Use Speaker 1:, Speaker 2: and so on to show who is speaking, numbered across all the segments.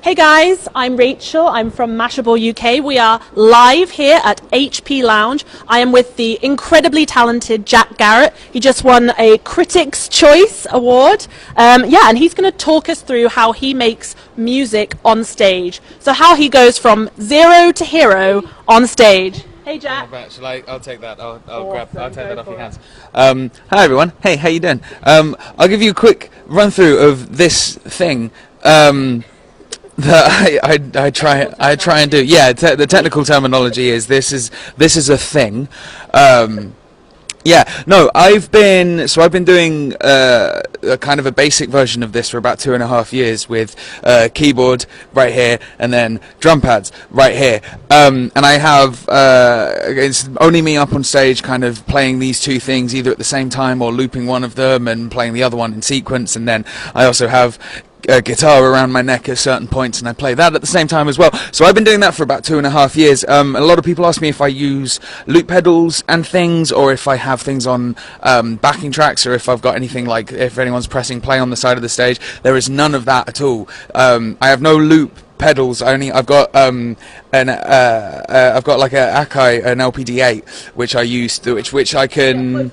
Speaker 1: Hey guys, I'm Rachel. I'm from Mashable UK. We are live here at HP Lounge. I am with the incredibly talented Jack Garratt. He just won a Critics' Choice Award. And he's going to talk us through how he makes music on stage. So how he goes from zero to hero on stage. Hey Jack.
Speaker 2: I'll take that. I'll take that off your hands. Hi everyone. Hey, how you doing? I'll give you a quick run through of this thing. That I try and do. Yeah, the technical terminology is this is a thing. I've been doing a kind of a basic version of this for about 2.5 years with keyboard right here and then drum pads right here. And I have it's only me up on stage, kind of playing these two things either at the same time or looping one of them and playing the other one in sequence. And then I also have a guitar around my neck at certain points, and I play that at the same time as well. So I've been doing that for about 2.5 years. A lot of people ask me if I use loop pedals and things, or if I have things on backing tracks, or if I've got anything like if anyone's pressing play on the side of the stage. There is none of that at all. I have no loop pedals. I've got I've got like a Akai, an LPD8, which I use to, which I can.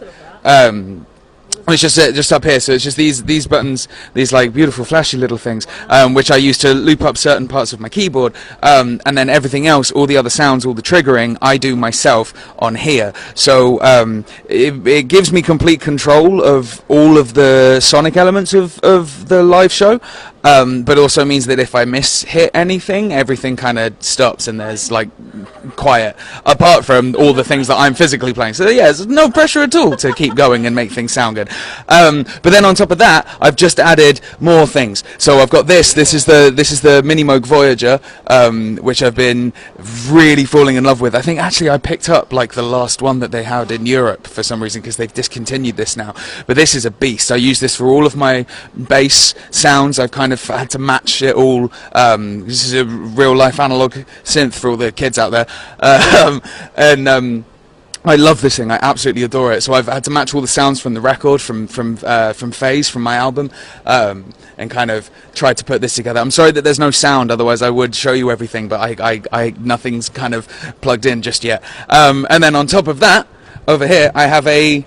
Speaker 2: It's just up here, so it's just these buttons, these like beautiful flashy little things, which I use to loop up certain parts of my keyboard, and then everything else, all the other sounds, all the triggering, I do myself on here. So it gives me complete control of all of the sonic elements of the live show, but also means that if I hit anything, everything kind of stops and there's like quiet, apart from all the things that I'm physically playing. So yeah, there's no pressure at all to keep going and make things sound good. But then on top of that, I've just added more things. So I've got this is the Mini Moog Voyager, which I've been really falling in love with. I think actually I picked up like the last one that they had in Europe for some reason, because they've discontinued this now. But this is a beast. I use this for all of my bass sounds. I've kind of had to match it all. This is a real life analog synth for all the kids out there. I love this thing. I absolutely adore it. So I've had to match all the sounds from the record, from Phase, from my album, and kind of tried to put this together. I'm sorry that there's no sound, otherwise I would show you everything, but I nothing's kind of plugged in just yet. And then on top of that, over here, I have a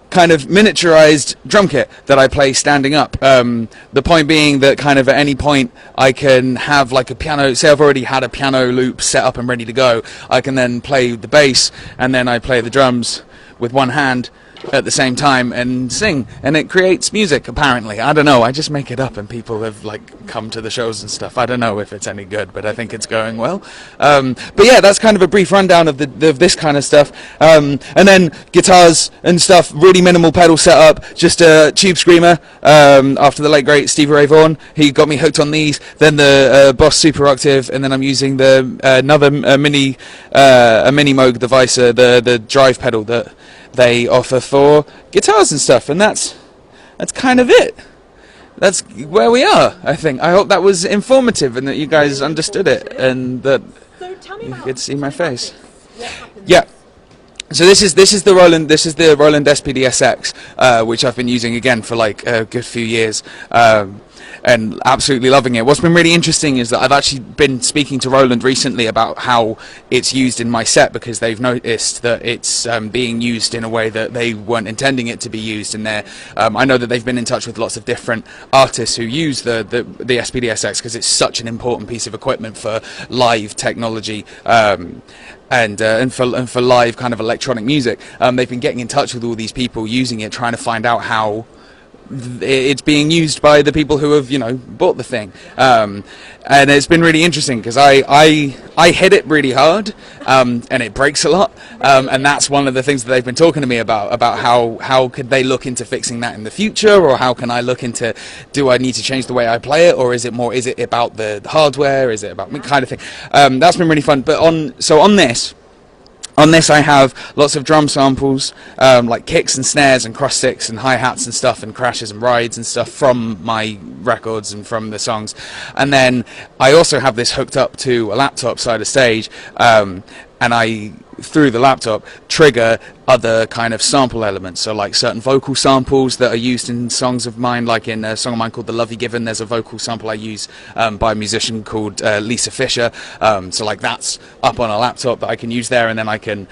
Speaker 2: kind of miniaturized drum kit that I play standing up. The point being that kind of at any point I can have like a piano, say I've already had a piano loop set up and ready to go, I can then play the bass and then I play the drums with one hand at the same time and sing, and it creates music apparently. I don't know, I just make it up and people have like come to the shows and stuff. I don't know if it's any good, but I think it's going well. But yeah, that's kind of a brief rundown of this kind of stuff. And then guitars and stuff, really minimal pedal setup, just a tube screamer after the late great Stevie Ray Vaughan. He got me hooked on these, then the Boss Super Octave, and then I'm using the another mini Moog device, the drive pedal that they offer for guitars and stuff, and that's kind of it. That's where we are, I think. I hope that was informative and that you guys understood it and that you could see my face. Yeah. So this is the Roland SPD-SX, which I've been using again for like a good few years. And absolutely loving it. What's been really interesting is that I've actually been speaking to Roland recently about how it's used in my set, because they've noticed that it's being used in a way that they weren't intending it to be used. And I know that they've been in touch with lots of different artists who use the SPD-SX because it's such an important piece of equipment for live technology. And for live kind of electronic music. They've been getting in touch with all these people using it, trying to find out how it's being used by the people who have, bought the thing. And it's been really interesting because I hit it really hard, and it breaks a lot. And that's one of the things that they've been talking to me about how could they look into fixing that in the future, or how can I look into, do I need to change the way I play it, or is it about the hardware, is it about me, kind of thing. That's been really fun. But on this I have lots of drum samples, like kicks and snares and cross sticks and hi-hats and stuff, and crashes and rides and stuff from my records and from the songs. And then I also have this hooked up to a laptop side of stage, and I through the laptop, trigger other kind of sample elements. So like certain vocal samples that are used in songs of mine, like in a song of mine called The Love You Given, there's a vocal sample I use by a musician called Lisa Fisher. So like that's up on a laptop that I can use there, and then I can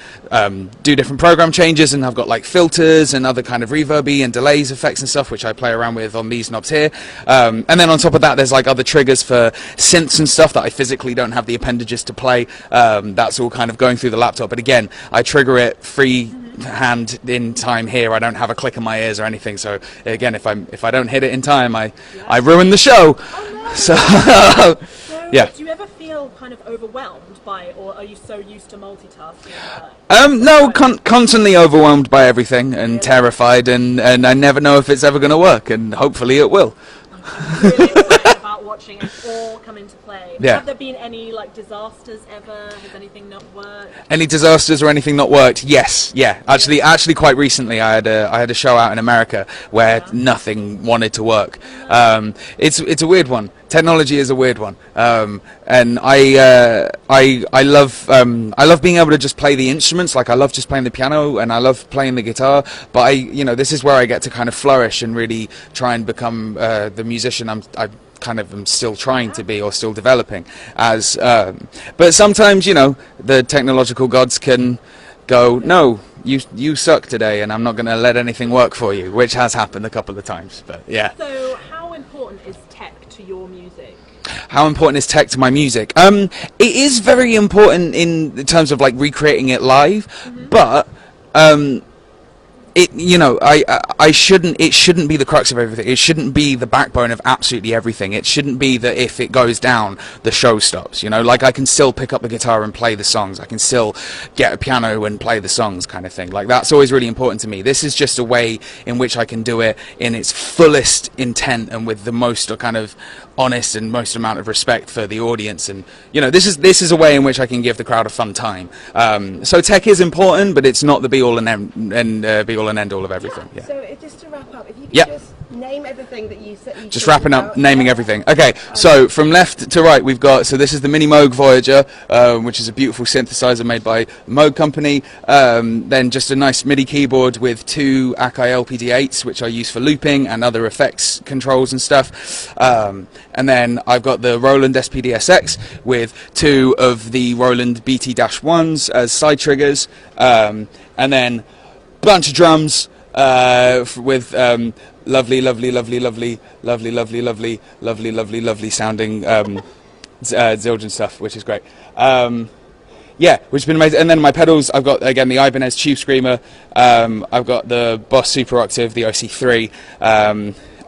Speaker 2: do different program changes, and I've got like filters and other kind of reverby and delays effects and stuff which I play around with on these knobs here. And then on top of that there's like other triggers for synths and stuff that I physically don't have the appendages to play. That's all kind of going through the laptop, but again I trigger it free hand in time here. I don't have a click in my ears or anything, so again if I don't hit it in time I ruin the show. So yeah.
Speaker 1: Do you ever feel kind of overwhelmed by it, or are you so used to multitasking?
Speaker 2: No, constantly overwhelmed by everything and terrified, and I never know if it's ever going to work, and hopefully it will.
Speaker 1: I'm really excited about watching it all come into play.
Speaker 2: Yeah.
Speaker 1: Have there been any like disasters ever? Has anything not worked?
Speaker 2: Any disasters or anything not worked? Yes, yeah. Actually, quite recently, I had a show out in America where nothing wanted to work. It's a weird one. Technology is a weird one, and I love being able to just play the instruments. Like I love just playing the piano and I love playing the guitar. But this is where I get to kind of flourish and really try and become the musician I kind of am still trying to be, or still developing as. But sometimes the technological gods can go, no, you suck today, and I'm not going to let anything work for you, which has happened a couple of times. But yeah.
Speaker 1: So how important is tech to your music?
Speaker 2: How important is tech to my music? It is very important in terms of like recreating it live, but it shouldn't be the crux of everything. It shouldn't be the backbone of absolutely everything. It shouldn't be that if it goes down, the show stops. Like I can still pick up the guitar and play the songs. I can still get a piano and play the songs, kind of thing. Like that's always really important to me. This is just a way in which I can do it in its fullest intent and with the most kind of honest and most amount of respect for the audience. And this is a way in which I can give the crowd a fun time. So tech is important, but it's not the be all and end all of everything. Yeah.
Speaker 3: So just to wrap up, if you could just name everything that you said.
Speaker 2: Just wrapping up, naming everything. Okay, so from left to right we've got, so this is the Mini Moog Voyager, which is a beautiful synthesizer made by the Moog company. Then just a nice MIDI keyboard with two Akai LPD8s, which I use for looping and other effects controls and stuff. And then I've got the Roland SPD-SX with two of the Roland BT-1s as side triggers. And then bunch of drums with lovely sounding Zildjian stuff, which is great. Yeah, which has been amazing. And then my pedals, I've got again the Ibanez Tube Screamer. I've got the Boss Super Octave, the OC3,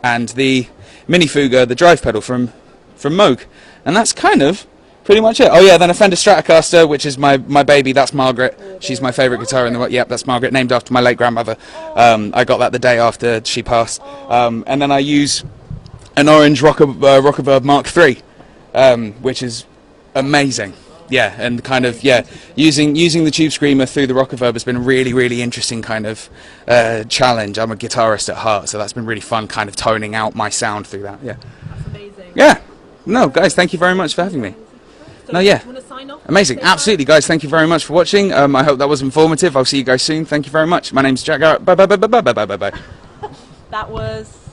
Speaker 2: and the Mini Fuga, the drive pedal from Moog, and that's kind of pretty much it. Oh yeah, then a Fender Stratocaster, which is my baby. That's Margaret. She's my favourite guitar in the world. Yep, that's Margaret, named after my late grandmother. I got that the day after she passed. And then I use an orange Rockerverb Mark III, which is amazing. Yeah, and kind of using the Tube Screamer through the Rockerverb has been a really interesting kind of challenge. I'm a guitarist at heart, so that's been really fun, kind of toning out my sound through that. Yeah.
Speaker 1: That's amazing.
Speaker 2: Yeah. No, guys, thank you very much for having me.
Speaker 1: So
Speaker 2: No, yeah.
Speaker 1: Do you want to sign off?
Speaker 2: Amazing. Absolutely, guys. Thank you very much for watching. I hope that was informative. I'll see you guys soon. Thank you very much. My name's Jack Garratt. Bye.
Speaker 1: That was